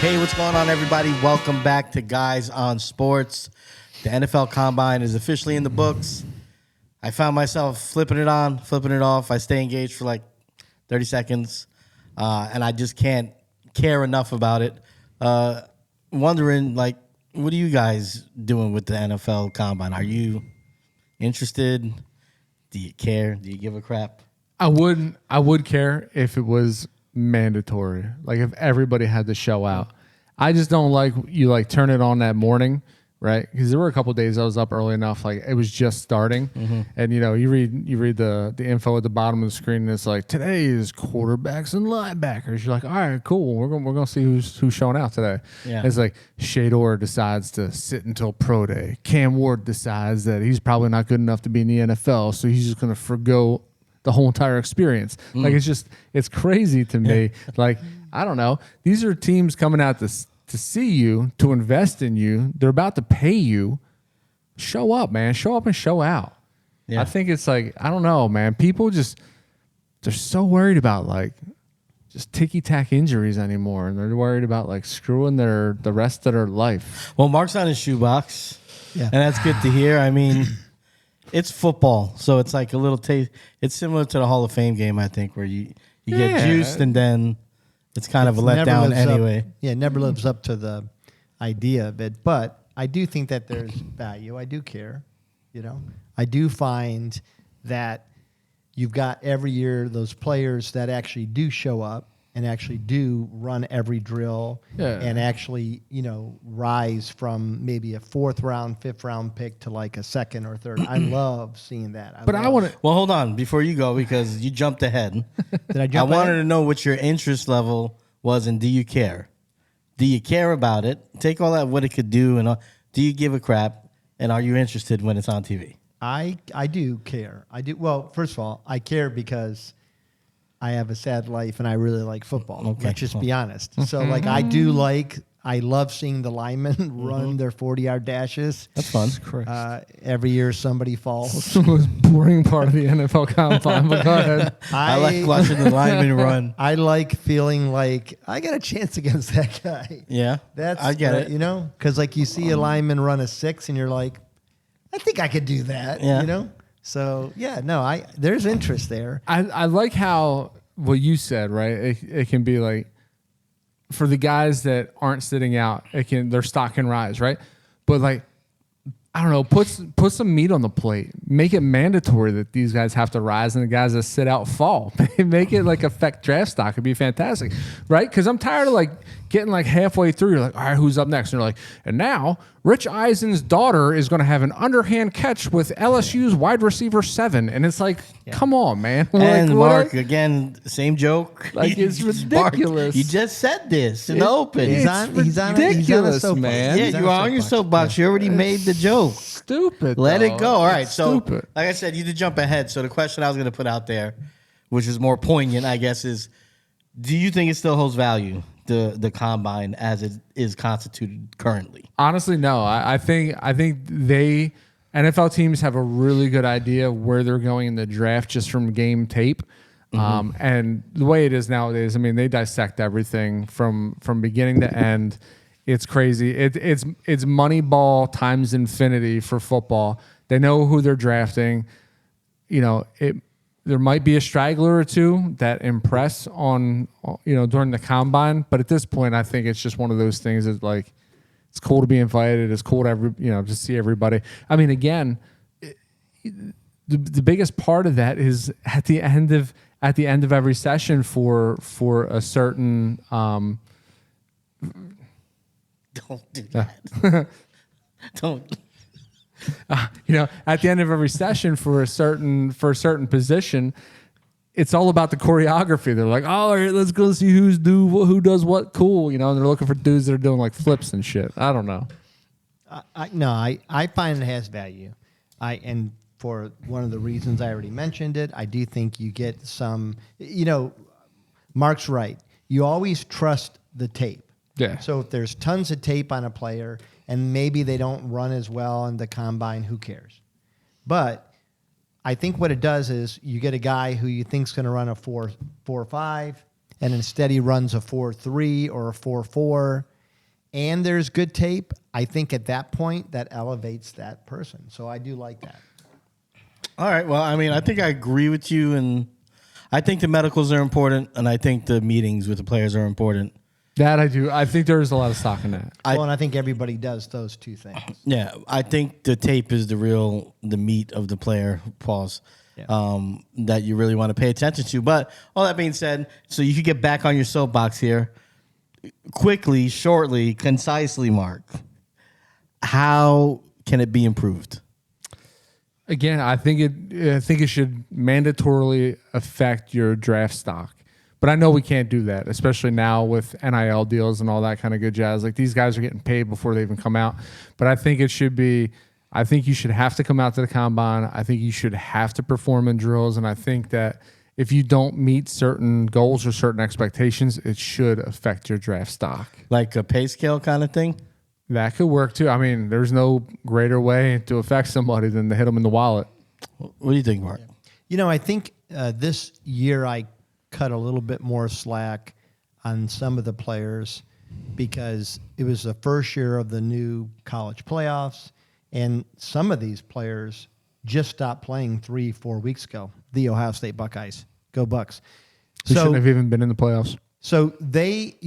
Hey, what's going on, everybody? Welcome back to Guys on Sports. The NFL Combine is officially in the books. I found myself flipping it on, flipping it off. I stay engaged for like 30 seconds, and I just can't care enough about it. Wondering, like, what are you guys doing with the NFL Combine? Are you interested? Do you care? Do you give a crap? I would care if it was mandatory, like if everybody had to show out. I just don't like you like turn it on that morning, right? Because there were a couple of days I was up early enough, like it was just starting, and you read the info at the bottom of the screen, and it's like today is quarterbacks and linebackers. You're like, all right, cool, we're gonna see who's showing out today. Yeah. It's like Shador decides to sit until pro day. Cam Ward decides that he's probably not good enough to be in the NFL, so he's just gonna forgo the whole entire experience. Like it's crazy to me. Like, I don't know. These are teams coming out to see you, to invest in you. They're about to pay you. Show up, man. Show up and show out. Yeah. I think it's like, I don't know, man. People they're so worried about like just ticky-tack injuries anymore. And they're worried about like screwing the rest of their life. Well, Mark's on his shoebox. Yeah. And that's good to hear. I mean, it's football, so it's like a little taste. It's similar to the Hall of Fame game, I think, where you get juiced and then it's kind of a letdown anyway. It never lives up to the idea of it. But I do think that there's value. I do care. You know, I do find that you've got every year those players that actually do show up and actually do run every drill and actually, you know, rise from maybe a 4th round, 5th round pick to like a 2nd or 3rd. I love seeing that. I want to. Well, hold on before you go because you jumped ahead. Did I jump I wanted to know what your interest level was and do you care? Do you care about it? Take all that, what it could do, and do you give a crap? And are you interested when it's on TV? I do care. I do. Well, first of all, I care because I have a sad life and I really like football. Okay. Let's just be honest. So like I love seeing the linemen run their 40-yard dashes. That's fun. Every year somebody falls. It's the most boring part of the NFL Combine, but go ahead. I like watching the linemen run. I like feeling like I got a chance against that guy. Yeah, I get it. You know, because like you see a lineman run a 6 and you're like, I think I could do that. Yeah. You know? So, yeah, no, there's interest there. I like how what you said, right? It can be like, for the guys that aren't sitting out, their stock can rise, right? But like, I don't know, put some meat on the plate. Make it mandatory that these guys have to rise and the guys that sit out fall. Make it like affect draft stock. It'd be fantastic, right? Because I'm tired of like getting like halfway through. You're like, all right, who's up next? And you're like, and now Rich Eisen's daughter is going to have an underhand catch with LSU's wide receiver 7. And it's like, come on, man. And like, Mark, again, same joke. Like, it's ridiculous. You just said this in the open. He's on a soapbox. Man. Yeah, you are on your soapbox. You already made the joke. Stupid. Let it go. All right. So, stupid. like I said, you did jump ahead. So the question I was going to put out there, which is more poignant, I guess, is do you think it still holds value, the combine as it is constituted currently? Honestly, no. I think NFL teams have a really good idea where they're going in the draft just from game tape. And the way it is nowadays, I mean, they dissect everything from beginning to end. It's crazy. It's Moneyball times infinity for football. They know who they're drafting. You know, there might be a straggler or two that impress on, you know, during the combine. But at this point, I think it's just one of those things that like, it's cool to be invited. It's cool to see everybody. I mean, again, the biggest part of that is at the end of every session for a certain. Don't do that. Don't. At the end of every session for a certain position, it's all about the choreography. They're like, oh, all right, let's go see who does what cool, and they're looking for dudes that are doing like flips and shit. I don't know. I find it has value. And for one of the reasons I already mentioned it, I do think you get some, Mark's right. You always trust the tape. Yeah. So if there's tons of tape on a player and maybe they don't run as well on the combine, who cares? But I think what it does is you get a guy who you think's going to run a 4.5, and instead he runs a 4.3 or a 4.4, and there's good tape, I think at that point that elevates that person. So I do like that. All right. Well, I mean, I think I agree with you, and I think the medicals are important, and I think the meetings with the players are important. That I do. I think there is a lot of stock in that. And I think everybody does those two things. Yeah, I think the tape is the meat of the player, pause, that you really want to pay attention to. But all that being said, so you could get back on your soapbox here. Quickly, shortly, concisely, Mark, how can it be improved? Again, I think it should mandatorily affect your draft stock. But I know we can't do that, especially now with NIL deals and all that kind of good jazz. Like, these guys are getting paid before they even come out. But I think it should be, I think you should have to come out to the combine. I think you should have to perform in drills. And I think that if you don't meet certain goals or certain expectations, it should affect your draft stock. Like a pay scale kind of thing? That could work too. I mean, there's no greater way to affect somebody than to hit them in the wallet. What do you think, Mark? You know, I think this year I cut a little bit more slack on some of the players because it was the first year of the new college playoffs, and some of these players just stopped playing 3-4 weeks ago. The Ohio State Buckeyes. Go Bucks. Who shouldn't have even been in the playoffs. So they,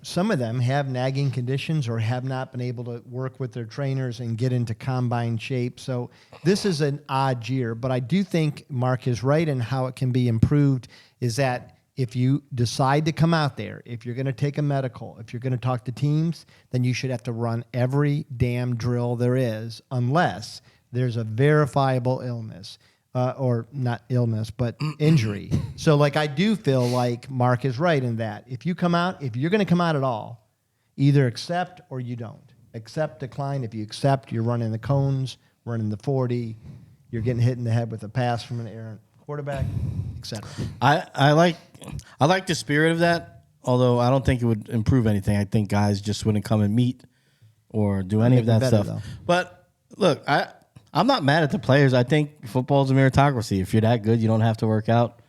some of them have nagging conditions or have not been able to work with their trainers and get into combine shape. So this is an odd year, but I do think Mark is right in how it can be improved is that if you decide to come out there, if you're going to take a medical, if you're going to talk to teams, then you should have to run every damn drill there is unless there's a verifiable illness. Or not illness, but injury. So, I do feel like Mark is right in that. If you're going to come out at all, either accept or you don't. Accept, decline. If you accept, you're running the cones, running the 40, you're getting hit in the head with a pass from an errant quarterback, etc. I like the spirit of that, although I don't think it would improve anything. I think guys just wouldn't come and meet or do any of that stuff. Though. But, look, I'm not mad at the players. I think football is a meritocracy. If you're that good, you don't have to work out.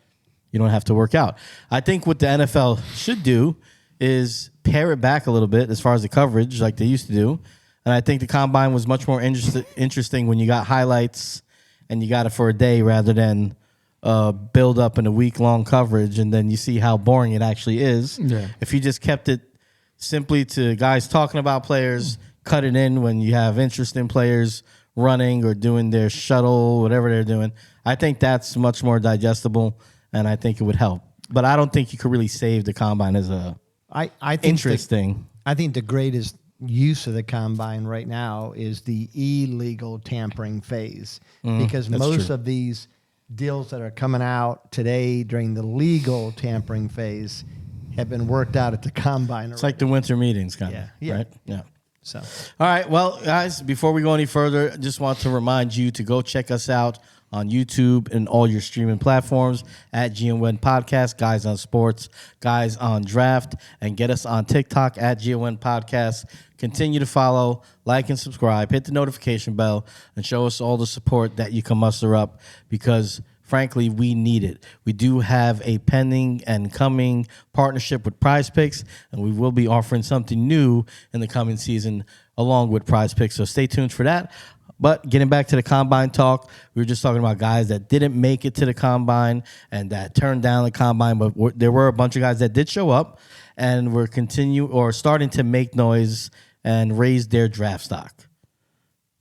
You don't have to work out. I think what the NFL should do is pare it back a little bit as far as the coverage like they used to do. And I think the combine was much more interesting when you got highlights and you got it for a day rather than build up in a week-long coverage and then you see how boring it actually is. Yeah. If you just kept it simply to guys talking about players, cut it in when you have interest in players running or doing their shuttle, whatever they're doing. I think that's much more digestible, and I think it would help. But I don't think you could really save the combine as a I think interesting. I think the greatest use of the combine right now is the illegal tampering phase because most of these deals that are coming out today during the legal tampering phase have been worked out at the combine. It's like the winter meetings kind of, right? Yeah. So, all right, well, guys, before we go any further, I just want to remind you to go check us out on YouTube and all your streaming platforms at GNWN Podcast, Guys on Sports, Guys on Draft, and get us on TikTok at GNWN Podcast. Continue to follow, like, and subscribe. Hit the notification bell and show us all the support that you can muster up because frankly, we need it. We do have a pending and coming partnership with Prize Picks, and we will be offering something new in the coming season along with Prize Picks, so stay tuned for that. But getting back to the Combine talk, we were just talking about guys that didn't make it to the Combine and that turned down the Combine, but there were a bunch of guys that did show up and were starting to make noise and raise their draft stock.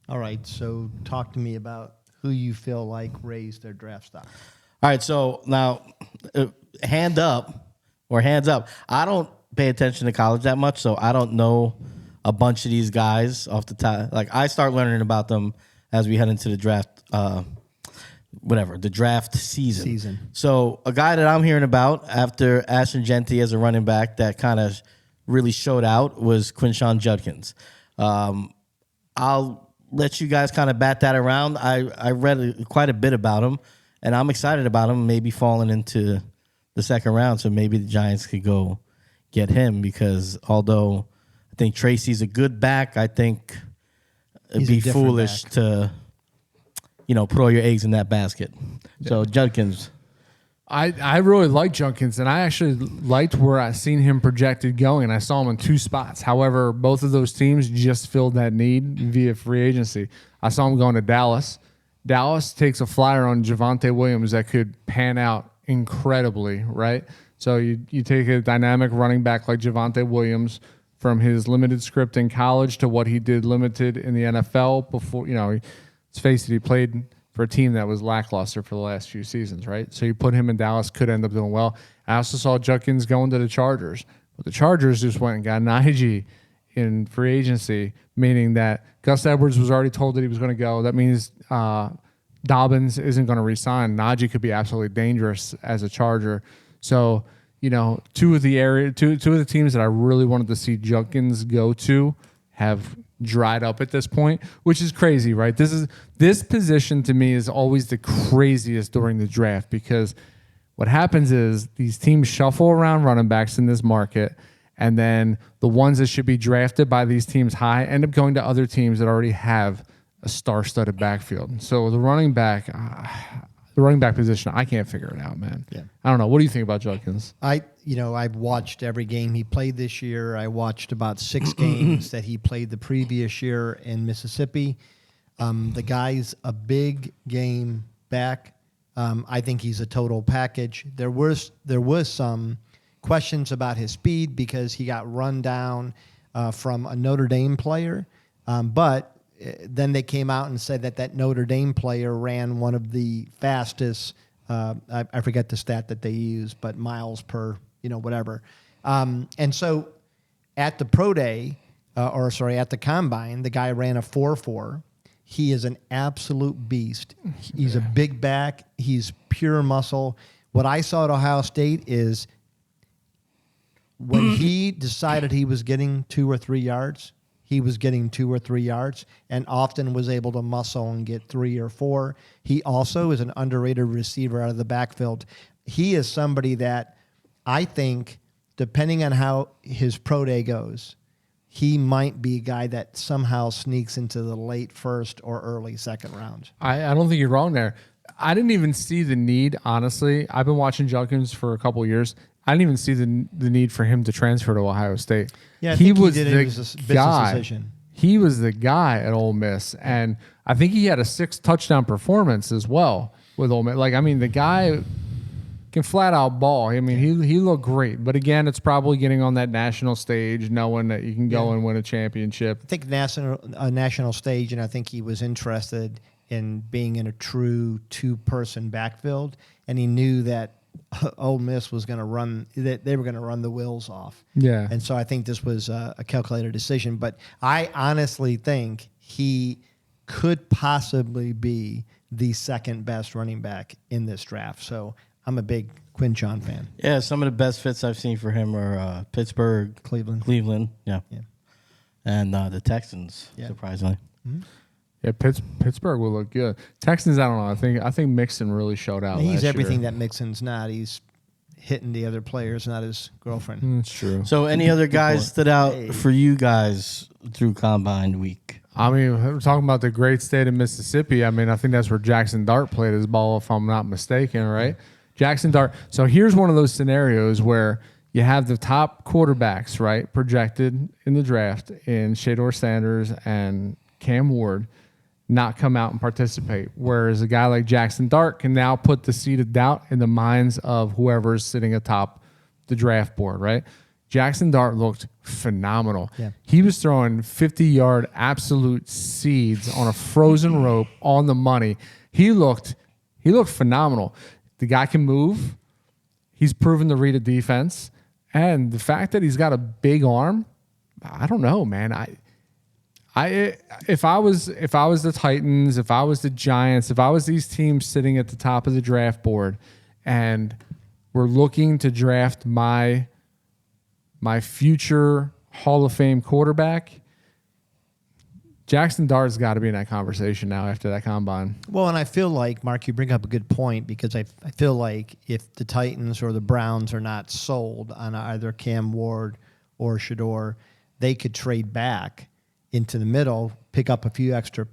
all right, so talk to me about who you feel like raised their draft stock. All right, so now, hands up. I don't pay attention to college that much, so I don't know a bunch of these guys off the top. Like, I start learning about them as we head into the draft, the draft season. So a guy that I'm hearing about after Ashton Genty as a running back that kind of really showed out was Quinshon Judkins. I'll let you guys kind of bat that around. I read quite a bit about him, and I'm excited about him maybe falling into the second round, so maybe the Giants could go get him because although I think Tracy's a good back, I think it'd be foolish to, put all your eggs in that basket. Yeah. So Judkins, I really like Junkins, and I actually liked where I seen him projected going, and I saw him in 2 spots. However, both of those teams just filled that need via free agency. I saw him going to Dallas. Dallas takes a flyer on Javonte Williams that could pan out incredibly, right? So you take a dynamic running back like Javonte Williams from his limited script in college to what he did limited in the NFL before, let's face it, he played for a team that was lackluster for the last few seasons, right? So you put him in Dallas, could end up doing well. I also saw Junkins going to the Chargers, but the Chargers just went and got Najee in free agency, meaning that Gus Edwards was already told that he was going to go. That means Dobbins isn't going to resign. Najee could be absolutely dangerous as a Charger. So, two of the teams that I really wanted to see Junkins go to have dried up at this point, which is crazy, right? This position to me is always the craziest during the draft, because what happens is these teams shuffle around running backs in this market, and then the ones that should be drafted by these teams high end up going to other teams that already have a star-studded backfield. So the running back position, I can't figure it out, man. Yeah. I don't know. What do you think about Junkins? I've watched every game he played this year. I watched about 6 games that he played the previous year in Mississippi. The guy's a big game back. I think he's a total package. There was some questions about his speed because he got run down from a Notre Dame player, but then they came out and said that Notre Dame player ran one of the fastest, I forget the stat that they use, but miles per, whatever. And so at the pro day, at the combine, the guy ran a 4.4. He is an absolute beast. He's a big back. He's pure muscle. What I saw at Ohio State is when he decided he was getting 2 or 3 yards, he was getting 2 or 3 yards and often was able to muscle and get 3 or 4. He also is an underrated receiver out of the backfield. He is somebody that I think, depending on how his pro day goes, he might be a guy that somehow sneaks into the late first or early second round. I don't think you're wrong there. I didn't even see the need, honestly. I've been watching Junkins for a couple of years. I didn't even see the need for him to transfer to Ohio State. Yeah, he was the business guy. decision. He was the guy at Ole Miss, and I think he had a 6 touchdown performance as well with Ole Miss. The guy can flat out ball. He looked great, but again, it's probably getting on that national stage, knowing that you can go and win a championship. I think national stage, and I think he was interested in being in a true 2-person backfield, and he knew that Ole Miss was going to run, that they were going to run the wheels off. Yeah. And so I think this was a calculated decision, but I honestly think he could possibly be the second best running back in this draft. So I'm a big Quinchon fan. Yeah, some of the best fits I've seen for him are Pittsburgh, Cleveland, yeah. And the Texans, surprisingly. Mm-hmm. Yeah, Pittsburgh will look good. Texans, I don't know. I think Mixon really showed out. He's everything year. that Mixon's not. He's hitting the other players, not his girlfriend. That's true. So any other guys stood out for you guys through Combine week? We're talking about the great state of Mississippi. I think that's where Jackson Dart played his ball, if I'm not mistaken, right? Jackson Dart. So here's one of those scenarios where you have the top quarterbacks, right, projected in the draft in Shedeur Sanders and Cam Ward, not come out and participate, whereas a guy like Jackson Dart can now put the seed of doubt in the minds of whoever's sitting atop the draft board, right? Jackson Dart looked phenomenal. Yeah. He was throwing 50-yard absolute seeds on a frozen rope on the money. He looked phenomenal. The guy can move. He's proven to read a defense. And the fact that he's got a big arm, I don't know, man. If I was the Titans, if I was the Giants, if I was these teams sitting at the top of the draft board and we're looking to draft my future Hall of Fame quarterback, Jackson Dart's got to be in that conversation now after that combine. Well, and I feel like, Mark, you bring up a good point, because I feel like if the Titans or the Browns are not sold on either Cam Ward or Shedeur, they could trade back into the middle, pick up a few extra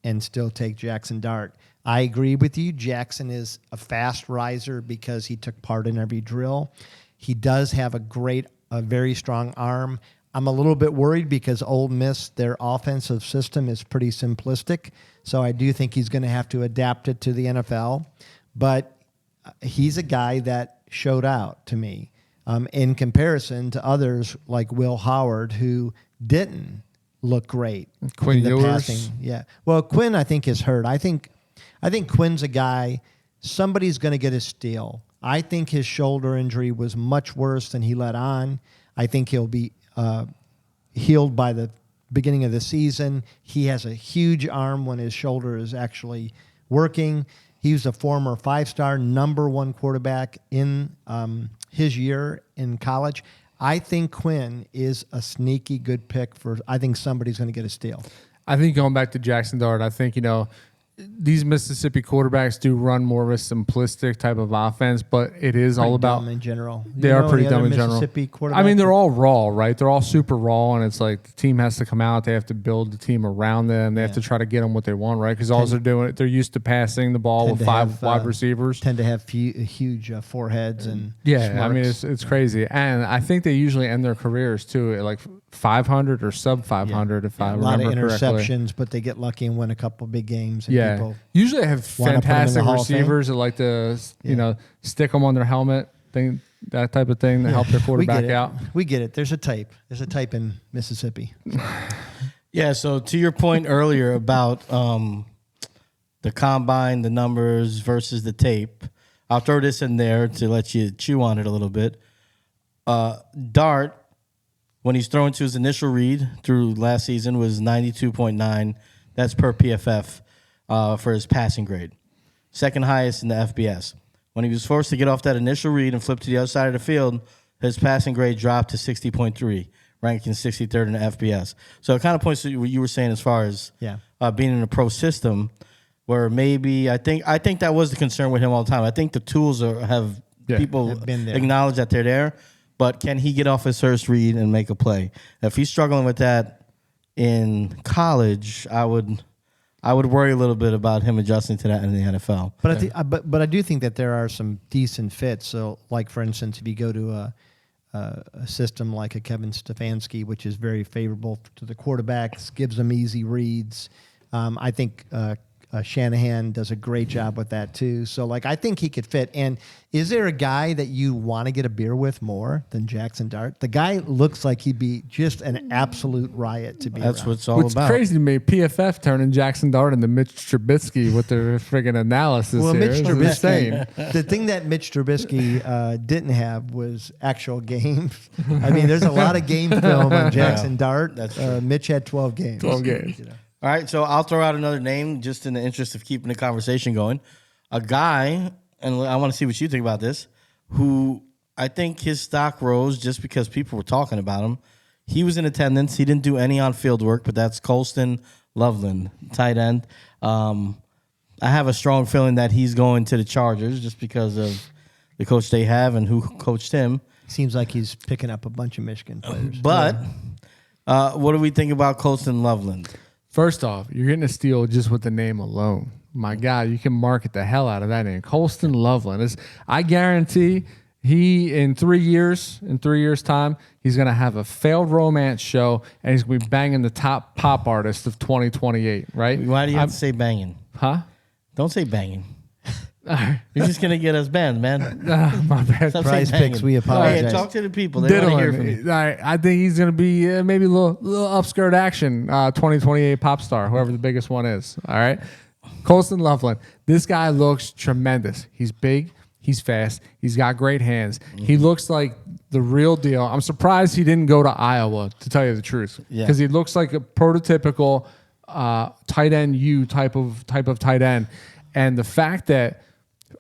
and still take Jackson Dart. I agree with you. Jackson is a fast riser because he took part in every drill. He does have a very strong arm. I'm a little bit worried because Ole Miss, their offensive system is pretty simplistic. So I do think he's going to have to adapt it to the NFL. But he's a guy that showed out to me in comparison to others like Will Howard, who didn't look great. Quinn in the Ewers. passing. Yeah. Well, Quinn, I think, is hurt. I think Quinn's a guy, somebody's going to get a steal. I think his shoulder injury was much worse than he let on. I think he'll be healed by the beginning of the season. He has a huge arm when his shoulder is actually working. He was a former 5-star number 1 quarterback in his year in college. I think Quinn is a sneaky good pick I think somebody's going to get a steal. I think going back to Jackson Dart, I think, these Mississippi quarterbacks do run more of a simplistic type of offense, but it is all about dumb in general. They are pretty dumb in general. Mississippi I mean, they're all raw, right? They're all super raw, and it's like the team has to come out. They have to build the team around them. They have to try to get them what they want, right? Because all they're doing, they're used to passing the ball with 5 wide receivers. Tend to have huge foreheads and yeah. smarts. I mean, it's crazy, and I think they usually end their careers too at like 500 or sub 500 if I remember correctly. A lot of interceptions, but they get lucky and win a couple big games. And people usually they have wanna put 'em in the fantastic Hall of Fame. receivers that like to stick them on their helmet, that type of thing that help their quarterback out. We get it. There's a type. There's a type in Mississippi. Yeah, so to your point earlier about the combine, the numbers versus the tape, I'll throw this in there to let you chew on it a little bit. Dart, when he's thrown to his initial read through last season, was 92.9. That's per PFF for his passing grade. Second highest in the FBS. When he was forced to get off that initial read and flip to the other side of the field, his passing grade dropped to 60.3, ranking 63rd in the FBS. So it kind of points to what you were saying as far as being in a pro system, where maybe I think that was the concern with him all the time. I think the tools have people been there. acknowledge that they're there, but can he get off his first read and make a play? If he's struggling with that in college, I would worry a little bit about him adjusting to that in the NFL. But I do think that there are some decent fits. So, like for instance, if you go to a system like a Kevin Stefanski, which is very favorable to the quarterbacks, gives them easy reads. I think Shanahan does a great job with that too. So, I think he could fit. And is there a guy that you want to get a beer with more than Jackson Dart? The guy looks like he'd be just an absolute riot to be That's around. what it's all about. It's crazy to me. PFF turning Jackson Dart into Mitch Trubisky with their friggin' analysis. Well, here. Mitch It's Trubisky, insane. the thing that Mitch Trubisky didn't have was actual games. I mean, there's a lot of game film on Jackson Dart. That's true. Mitch had 12 games. 12 games. All right, so I'll throw out another name just in the interest of keeping the conversation going. A guy, and I want to see what you think about this, who I think his stock rose just because people were talking about him. He was in attendance. He didn't do any on-field work, but that's Colston Loveland, tight end. I have a strong feeling that he's going to the Chargers just because of the coach they have and who coached him. Seems like he's picking up a bunch of Michigan players. But what do we think about Colston Loveland? First off, you're getting a steal just with the name alone. My God, you can market the hell out of that name. Colston Loveland. I guarantee he, in 3 years, time, he's going to have a failed romance show, and he's going to be banging the top pop artist of 2028, right? Why do you have to say banging? Huh? Don't say banging. You're just going to get us banned, man. My bad. Stop Prize saying Picks, banging. we apologize. Hey, talk to the people. They want to hear from you. All right, I think he's going to be maybe a little upskirt action 2028 pop star, whoever the biggest one is. All right. Colston Loveland. This guy looks tremendous. He's big. He's fast. He's got great hands. He looks like the real deal. I'm surprised he didn't go to Iowa, to tell you the truth, because he looks like a prototypical tight end type of tight end. And the fact that,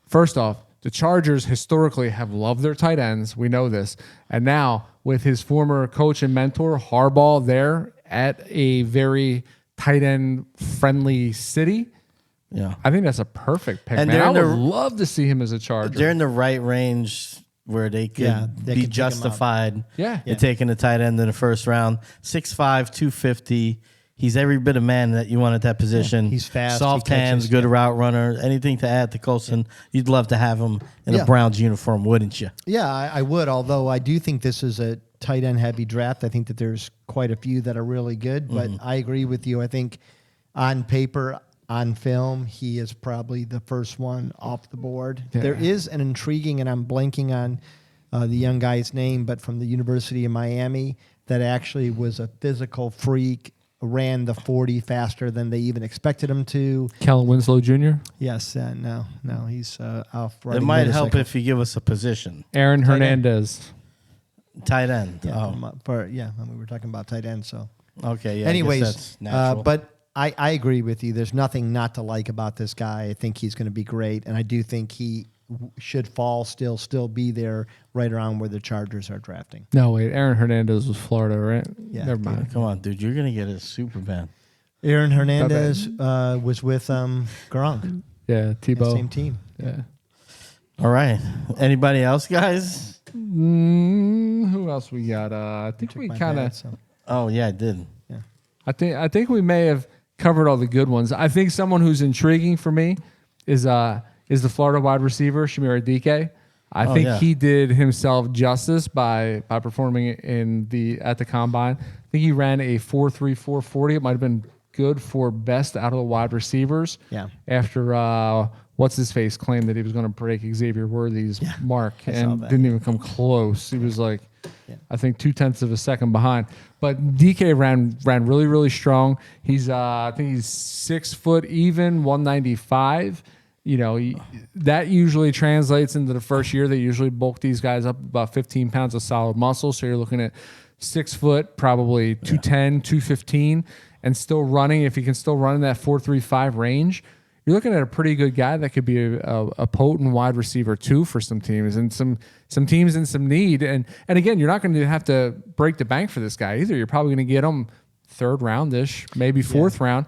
first off, the Chargers historically have loved their tight ends. We know this. And now with his former coach and mentor, Harbaugh, there at a very tight end friendly city, I think that's a perfect pick. And man, I would love to see him as a Charger. They're in the right range where they could be justified in taking a tight end in the first round. 6'5", 250. He's every bit of man that you want at that position. He's fast, soft he catches, hands, good route runner. Anything to add to Colson? You'd love to have him in a Browns uniform, wouldn't you? Yeah, I would. Although I do think this is a tight end heavy draft. I think that there's quite a few that are really good. But I agree with you. I think on paper, on film, he is probably the first one off the board. Yeah. There is an intriguing, and I'm blanking on the young guy's name, but from the University of Miami, that actually was a physical freak, ran the 40 faster than they even expected him to. Kellen Winslow Jr. Yes, no, he's off. It might help if you give us a position. Aaron Hernandez. Tight end. Yeah, we were talking about tight end. So okay. Yeah. anyways, that's natural. but I agree with you. There's nothing not to like about this guy. I think he's going to be great, and I do think he should still be there right around where the Chargers are drafting. No, wait. Aaron Hernandez was Florida, right? Yeah. Never mind. Come on, dude. You're gonna get a Superman. Aaron Hernandez was with Gronk. Yeah, Tebow. Same team. Yeah. All right. Anybody else, guys? Who else we got? I think we kind of. Oh yeah, I did. Yeah. I think we may have covered all the good ones. I think someone who's intriguing for me is the Florida wide receiver Shamir Adike. I think he did himself justice by performing at the combine. I think he ran a 4.34 40. It might have been good for best out of the wide receivers. Yeah. After what's his face claimed that he was going to break Xavier Worthy's mark and didn't even come close. He was like, I think 0.2 of a second behind. But DK ran really, really strong. He's I think he's 6 foot even, 195. You know, that usually translates into the first year. They usually bulk these guys up about 15 pounds of solid muscle. So you're looking at 6 foot, probably 210, 215, and still running. If he can still run in that 4.35 range, you're looking at a pretty good guy that could be a potent wide receiver too for some teams and some teams in some need. And again, you're not going to have to break the bank for this guy either. You're probably going to get him 3rd round-ish, maybe 4th round.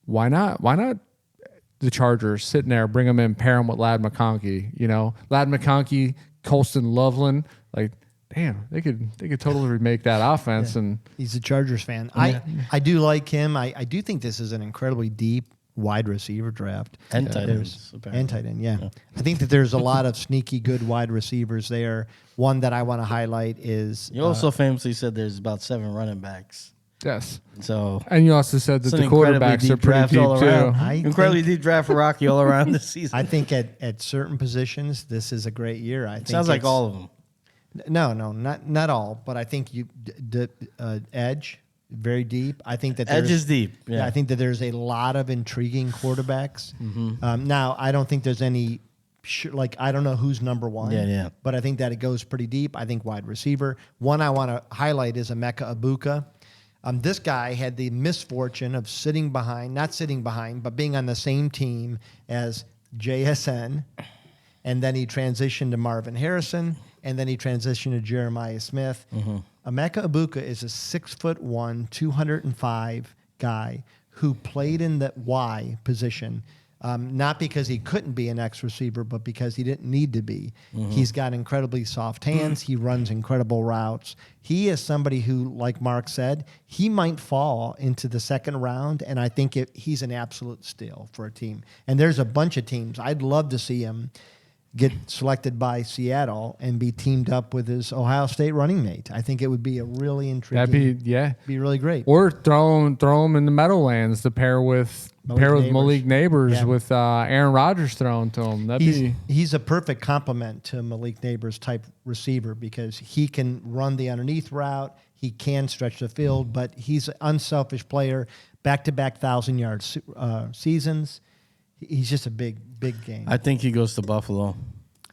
Why not? Why not? The Chargers sitting there, bring him in, pair him with Ladd McConkey. You know, Ladd McConkey, Colston Loveland. Like, damn, they could totally remake that offense. And he's a Chargers fan. I do like him. I do think this is an incredibly deep wide receiver draft. And tight ends. And tight end, yeah. I think that there's a lot of sneaky good wide receivers there. One that I want to highlight is... You also famously said there's about 7 running backs. yes. So And you also said that the quarterbacks are pretty deep all too. around. Incredibly deep draft for Rocky all around this season. I think at certain positions, this is a great year. I think Sounds like all of them. No, not all. But I think edge, very deep. I think that Edge is deep. Yeah. I think that there's a lot of intriguing quarterbacks. Now, I don't think there's any... I don't know who's number one. Yeah. But I think that it goes pretty deep. I think wide receiver. One I want to highlight is Emeka Egbuka. This guy had the misfortune of not sitting behind, but being on the same team as JSN. And then he transitioned to Marvin Harrison. And then he transitioned to Jeremiah Smith. Emeka Egbuka is a 6'1", 205 guy who played in the Y position. Not because he couldn't be an X receiver, but because he didn't need to be. He's got incredibly soft hands. He runs incredible routes. He is somebody who, like Mark said, he might fall into the 2nd round, and I think he's an absolute steal for a team. And there's a bunch of teams. I'd love to see him get selected by Seattle and be teamed up with his Ohio State running mate. I think it would be a really intriguing. Be really great. Or throw him in the Meadowlands to pair with Malik Neighbors with Aaron Rodgers thrown to him. He's a perfect complement to Malik Neighbors type receiver because he can run the underneath route. He can stretch the field, but he's an unselfish player. Back-to-back 1,000-yard seasons. He's just a big game. I think he goes to Buffalo.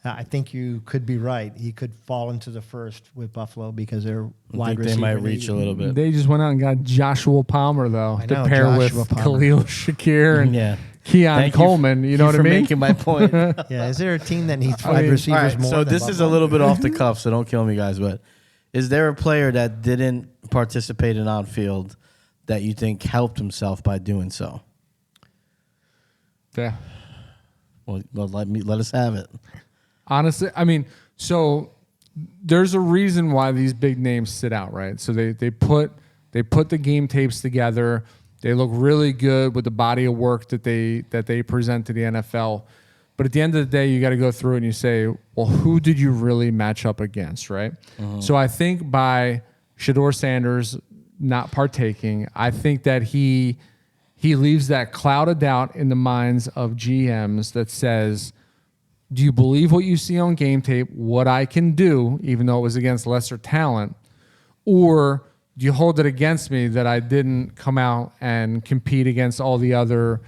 I think you could be right. He could fall into the 1st with Buffalo because they're wide receiver. They might reach a little bit. They just went out and got Joshua Palmer, though, to pair Joshua with Palmer. Khalil Shakir and Keon Thank Coleman. You know what I mean? Making my point. Yeah, is there a team that needs wide receivers more? So than this is a Buffalo? little bit off the cuff, so don't kill me, guys. But is there a player that didn't participate in on-field that you think helped himself by doing so? Yeah. Well, let us have it. Honestly, I mean, so there's a reason why these big names sit out, right? So they put They put the game tapes together. They look really good with the body of work that they present to the NFL. But at the end of the day, you got to go through it and you say, well, who did you really match up against, right? So I think by Shedeur Sanders not partaking, I think that he leaves that cloud of doubt in the minds of GMs that says, do you believe what you see on game tape, what I can do, even though it was against lesser talent, or do you hold it against me that I didn't come out and compete against all the other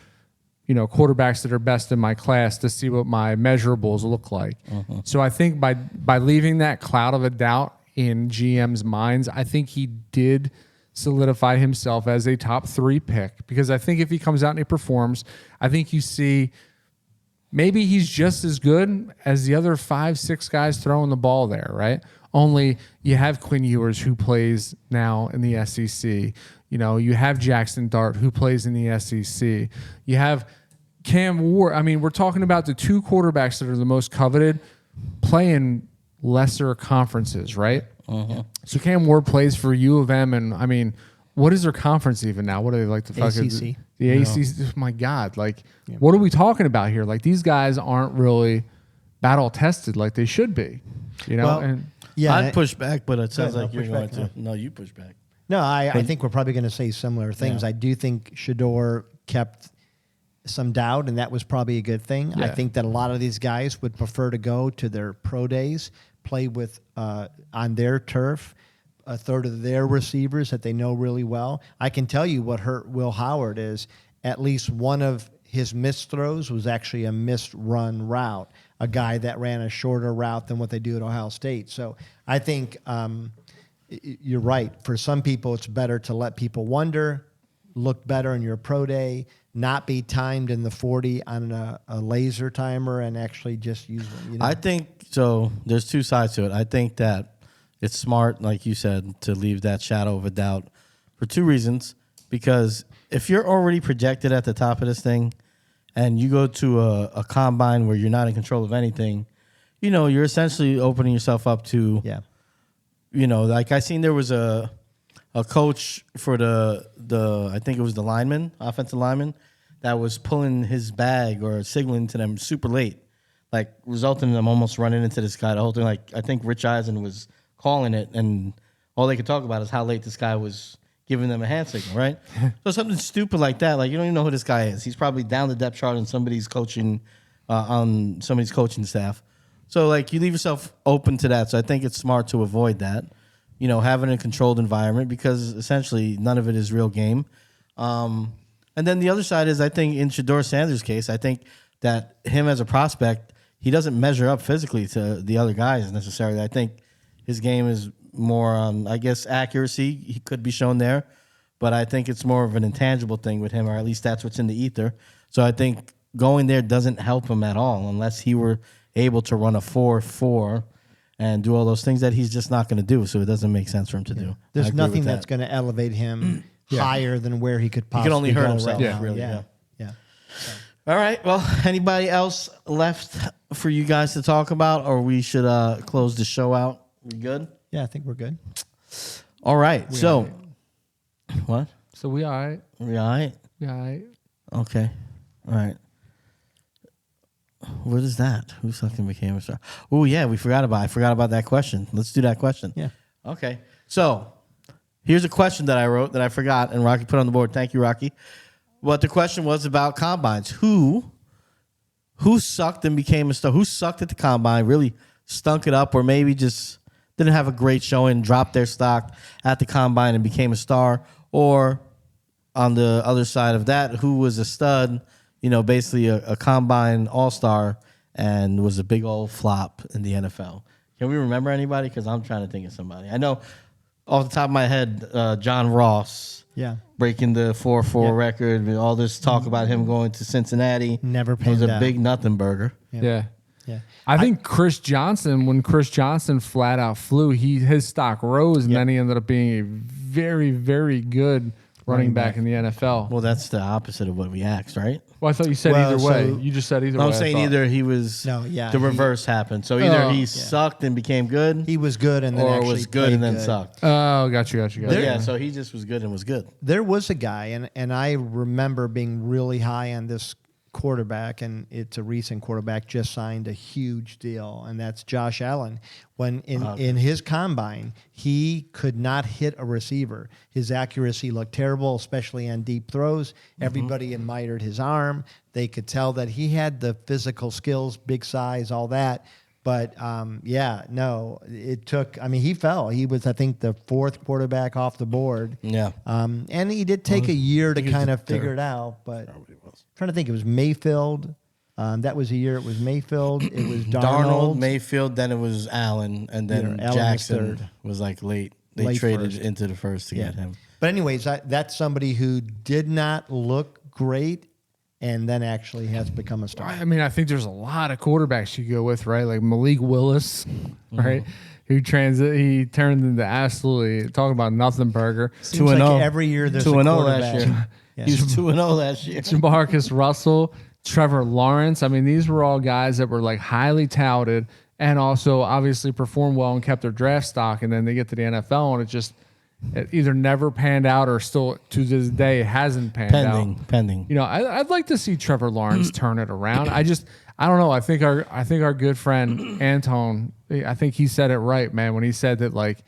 quarterbacks that are best in my class to see what my measurables look like? So I think by leaving that cloud of a doubt in GM's minds, I think he did solidify himself as a top 3 pick, because I think if he comes out and he performs, I think you see maybe he's just as good as the other 5-6 guys throwing the ball there, right? Only you have Quinn Ewers, who plays now in the SEC. You have Jackson Dart, who plays in the SEC. You have Cam Ward. I mean, we're talking about the 2 quarterbacks that are the most coveted playing lesser conferences, right? So Cam Ward plays for U of M, and I mean, what is their conference even now? What do they like to fuck ACC. The ACC? My God, what are we talking about here? Like, these guys aren't really battle tested like they should be, Well, I'd push back, but it sounds like you're push going back, to. No, you push back. No, I think we're probably going to say similar things. Yeah. I do think Shedeur kept some doubt, and that was probably a good thing. Yeah. I think that a lot of these guys would prefer to go to their pro days, play with on their turf, a third of their receivers that they know really well. I can tell you what hurt Will Howard is at least one of his missed throws was actually a missed run route, a guy that ran a shorter route than what they do at Ohio State. So I think you're right. For some people, it's better to let people wonder, look better in your pro day, not be timed in the 40 on a laser timer, and actually just use them. I think so. There's 2 sides to it. I think that it's smart, like you said, to leave that shadow of a doubt for 2 reasons. Because if you're already projected at the top of this thing and you go to a combine where you're not in control of anything, you're essentially opening yourself up to, like I seen there was a coach for the I think it was the offensive lineman, that was pulling his bag or signaling to them super late, like resulting in them almost running into this guy. The whole thing, like I think Rich Eisen was calling it, and all they could talk about is how late this guy was giving them a hand signal, right? So something stupid like that, like you don't even know who this guy is. He's probably down the depth chart on somebody's coaching staff. So like you leave yourself open to that. So I think it's smart to avoid that, having a controlled environment, because essentially none of it is real game. And then the other side is, I think in Shedeur Sanders' case, I think that him as a prospect, he doesn't measure up physically to the other guys necessarily. I think his game is more on, I guess, accuracy. He could be shown there, but I think it's more of an intangible thing with him, or at least that's what's in the ether. So I think going there doesn't help him at all unless he were able to run a 4.4 and do all those things that he's just not going to do. So it doesn't make sense for him to do. There's nothing that's going to elevate him higher than where he could possibly He can only hurt go himself, right now. really. Yeah. All right. Well, anybody else left for you guys to talk about, or we should close the show out? We good? Yeah, I think we're good. All right. What? So we all right. We all right? We all right. Okay. All right. What is that? Who fucking became a star? Oh, yeah, I forgot about that question. Let's do that question. Yeah. Okay. So here's a question that I wrote that I forgot, and Rocky put on the board. Thank you, Rocky. What the question was about combines. Who sucked and became a star? Who sucked at the combine, really stunk it up, or maybe just didn't have a great showing, dropped their stock at the combine and became a star? Or on the other side of that, who was a stud, basically a combine all-star and was a big old flop in the NFL? Can we remember anybody? Because I'm trying to think of somebody. I know off the top of my head, John Ross. Yeah. Breaking the 4.4 record. All this talk about him going to Cincinnati. Never It was panned a out. big nothing burger. Yeah. Yeah. I think Chris Johnson, when Chris Johnson flat out flew, his stock rose, and then he ended up being a very, very good running back in the NFL. Well, that's the opposite of what we asked, right? Well, I thought you said Well, either way. so- You just said either No, way. I'm I saying thought. either he was. No, yeah, The he- reverse happened. So either Oh. he sucked and became good, He was good and then or actually was good played and then good. sucked. Oh, got you. But yeah, so he just was good and was good. There was a guy, and I remember being really high on this quarterback, and it's a recent quarterback, just signed a huge deal, and that's Josh Allen. When in his combine, he could not hit a receiver. His accuracy looked terrible, especially on deep throws. Everybody admired his arm. They could tell that he had the physical skills, big size, all that. But it took. I mean, he fell. He was, I think, the fourth quarterback off the board. Yeah. And he did take a year to he was kind the of figure third. it out. But trying to think, it was Mayfield. That was a year. It was Mayfield. It was Darnold, Darnold. Mayfield, then it was Allen, and then Yeah, Allen was Jackson third. was like late. They Late traded first. into the first to get him. But anyways, that's somebody who did not look great, and then actually has become a star. I mean, I think there's a lot of quarterbacks you go with, right? Like Malik Willis, right? He turned into absolutely talking about nothing burger. Seems 2-0. like every year there's a 2-0 quarterback. last year. Yeah. He was 2-0 last year. Jamarcus Russell, Trevor Lawrence. I mean, these were all guys that were like highly touted and also obviously performed well and kept their draft stock. And then they get to the NFL and it either never panned out or still to this day it hasn't panned out. Pending. You know, I'd like to see Trevor Lawrence turn it around. I don't know. I think our good friend Anton, I think he said it right, man, when he said that like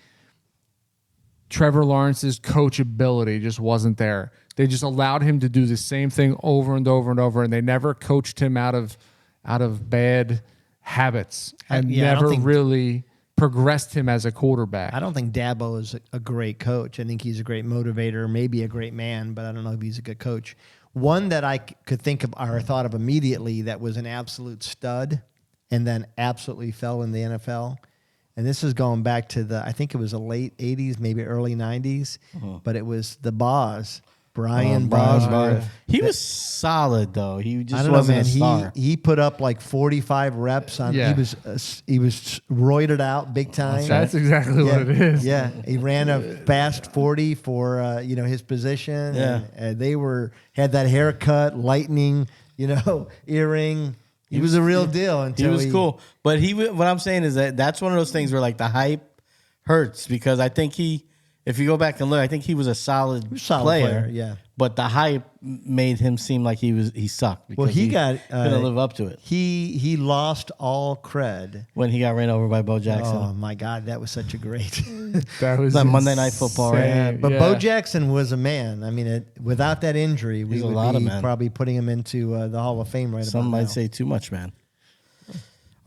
Trevor Lawrence's coachability just wasn't there. They just allowed him to do the same thing over and over and over, and they never coached him out of bad habits and Yeah, I don't never think- really progressed him as a quarterback. I don't think Dabo is a great coach. I think he's a great motivator, maybe a great man, but I don't know if he's a good coach. One that I could think of or thought of immediately that was an absolute stud and then absolutely fell in the NFL. And this is going back to I think it was the late 80s, maybe early 90s, but it was the Boz. Brian Bosworth. He was solid though. He I just don't know, wasn't man. a star. He put up like 45 reps on. Yeah. He was roided out big time. That's exactly what it is. Yeah, he ran a fast 40 for his position. Yeah. and they had that haircut, lightning, earring. He was a real deal He until was cool. But what I'm saying is that's one of those things where like the hype hurts because I think if you go back and look, I think he was a solid player. Yeah. But the hype made him seem like he sucked. Because Well, he got couldn't live up to it He lost all cred. when he got ran over by Bo Jackson. Oh my God, that was such a great. That was That Monday Night Football, right? insane. But Yeah. Bo Jackson was a man. I mean, without that injury, we He's a would lot of be man. probably putting him into the Hall of Fame right Some about might now. say too much, man.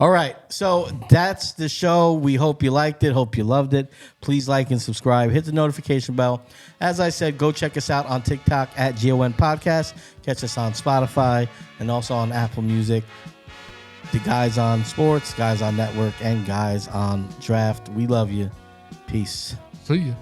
All right, so that's the show. We hope you liked it. Hope you loved it. Please like and subscribe. Hit the notification bell. As I said, go check us out on TikTok at GON Podcast. Catch us on Spotify and also on Apple Music. The Guys on Sports, Guys on Network, and Guys on Draft. We love you. Peace. See ya.